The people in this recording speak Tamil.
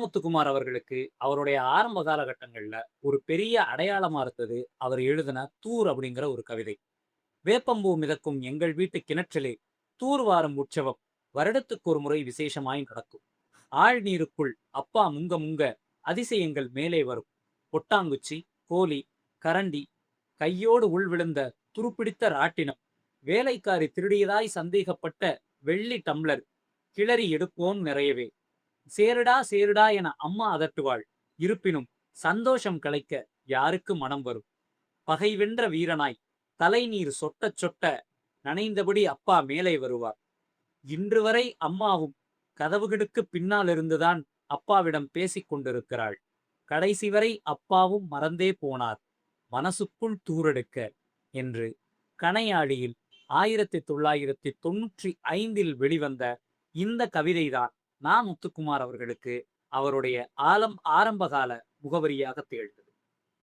முத்துக்குமார் அவர்களுக்கு அவருடைய ஆரம்ப காலகட்டங்கள்ல ஒரு பெரிய அடையாளமா இருந்தது அவர் எழுதின தூர் அப்படிங்கிற ஒரு கவிதை. வேப்பம்பூ மிதக்கும் எங்கள் வீட்டு கிணற்றிலே தூர்வாரும் உற்சவம் வருடத்துக்கு ஒரு முறை விசேஷமாய் நடக்கும். ஆழ்நீருக்குள் அப்பா முங்க முங்க அதிசயங்கள் மேலே வரும். கொட்டாங்குச்சி, கோலி, கரண்டி, கையோடு உள் விழுந்த துருப்பிடித்த ராட்டினம், வேலைக்காரி திருடியதாய் சந்தேகப்பட்ட வெள்ளி டம்ளர், கிளறி எடுப்போம் நிறையவே. சேருடா சேருடா என அம்மா அதட்டுவாள். இருப்பினும் சந்தோஷம் கலைக்க யாருக்கு மனம் வரும்? பகை வென்ற வீரனாய் தலைநீர் சொட்டச் சொட்ட நனைந்தபடி அப்பா மேலே வருவார். இன்று வரை அம்மாவும் கதவுகளுக்கு பின்னால் இருந்துதான் அப்பாவிடம் பேசிக் கொண்டிருக்கிறாள். கடைசி வரை அப்பாவும் மறந்தே போனார் மனசுக்குள் தூரெடுக்க என்று. கணையாழியில் 1995 வெளிவந்த இந்த கவிதைதான் முத்துக்குமார் அவர்களுக்கு அவருடைய ஆரம்பகால முகவரியாக திகழ்ந்தது.